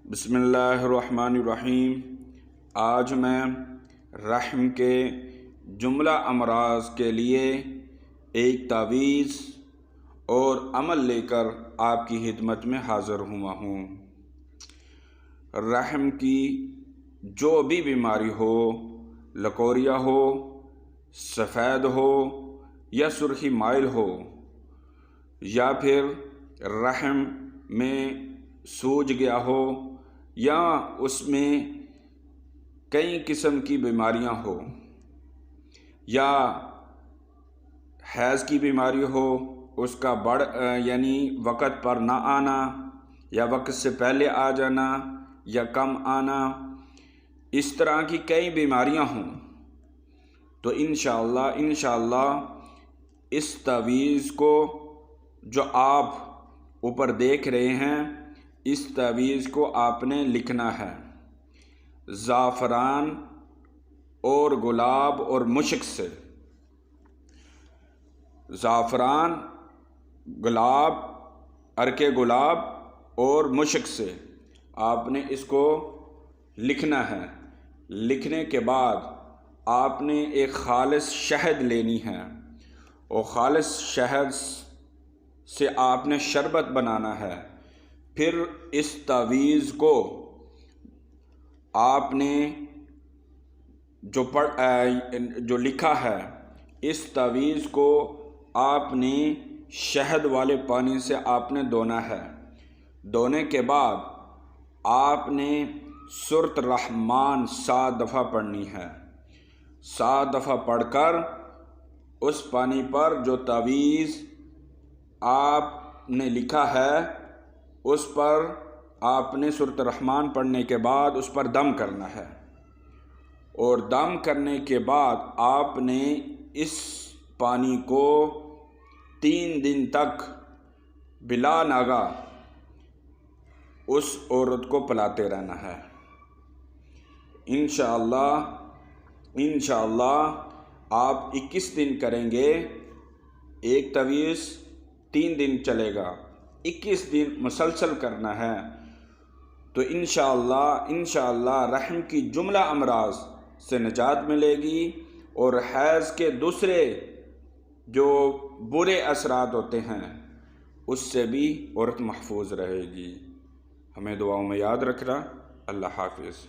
بسم اللہ الرحمن الرحیم۔ آج میں رحم کے جملہ امراض کے لیے ایک تعویذ اور عمل لے کر آپ کی خدمت میں حاضر ہوا ہوں۔ رحم کی جو بھی بیماری ہو، لکوریا ہو، سفید ہو یا سرخی مائل ہو، یا پھر رحم میں سوج گیا ہو یا اس میں کئی قسم کی بیماریاں ہو، یا حیض کی بیماری ہو، اس کا یعنی وقت پر نہ آنا یا وقت سے پہلے آ جانا یا کم آنا، اس طرح کی کئی بیماریاں ہوں، تو انشاءاللہ اس تعویذ کو جو آپ اوپر دیکھ رہے ہیں، اس تعویذ کو آپ نے لکھنا ہے زعفران اور گلاب اور مشک سے۔ زعفران، گلاب، عرق گلاب اور مشک سے آپ نے اس کو لکھنا ہے۔ لکھنے کے بعد آپ نے ایک خالص شہد لینی ہے، اور خالص شہد سے آپ نے شربت بنانا ہے۔ پھر اس تعویذ کو آپ نے جو لکھا ہے، اس تعویذ کو آپ نے شہد والے پانی سے آپ نے دھونا ہے۔ دھونے کے بعد آپ نے سورۃ الرحمن 7 دفعہ پڑھنی ہے۔ 7 دفعہ پڑھ کر اس پانی پر جو تعویذ آپ نے لکھا ہے، اس پر آپ نے سورۃ الرحمن پڑھنے کے بعد اس پر دم کرنا ہے، اور دم کرنے کے بعد آپ نے اس پانی کو 3 دن تک بلا ناغہ اس عورت کو پلاتے رہنا ہے۔ انشاءاللہ آپ 21 دن کریں گے، ایک تعویذ 3 دن چلے گا، 21 دن مسلسل کرنا ہے، تو انشاءاللہ رحم کی جملہ امراض سے نجات ملے گی، اور حیض کے دوسرے جو برے اثرات ہوتے ہیں اس سے بھی عورت محفوظ رہے گی۔ ہمیں دعاؤں میں یاد رکھنا۔ اللہ حافظ۔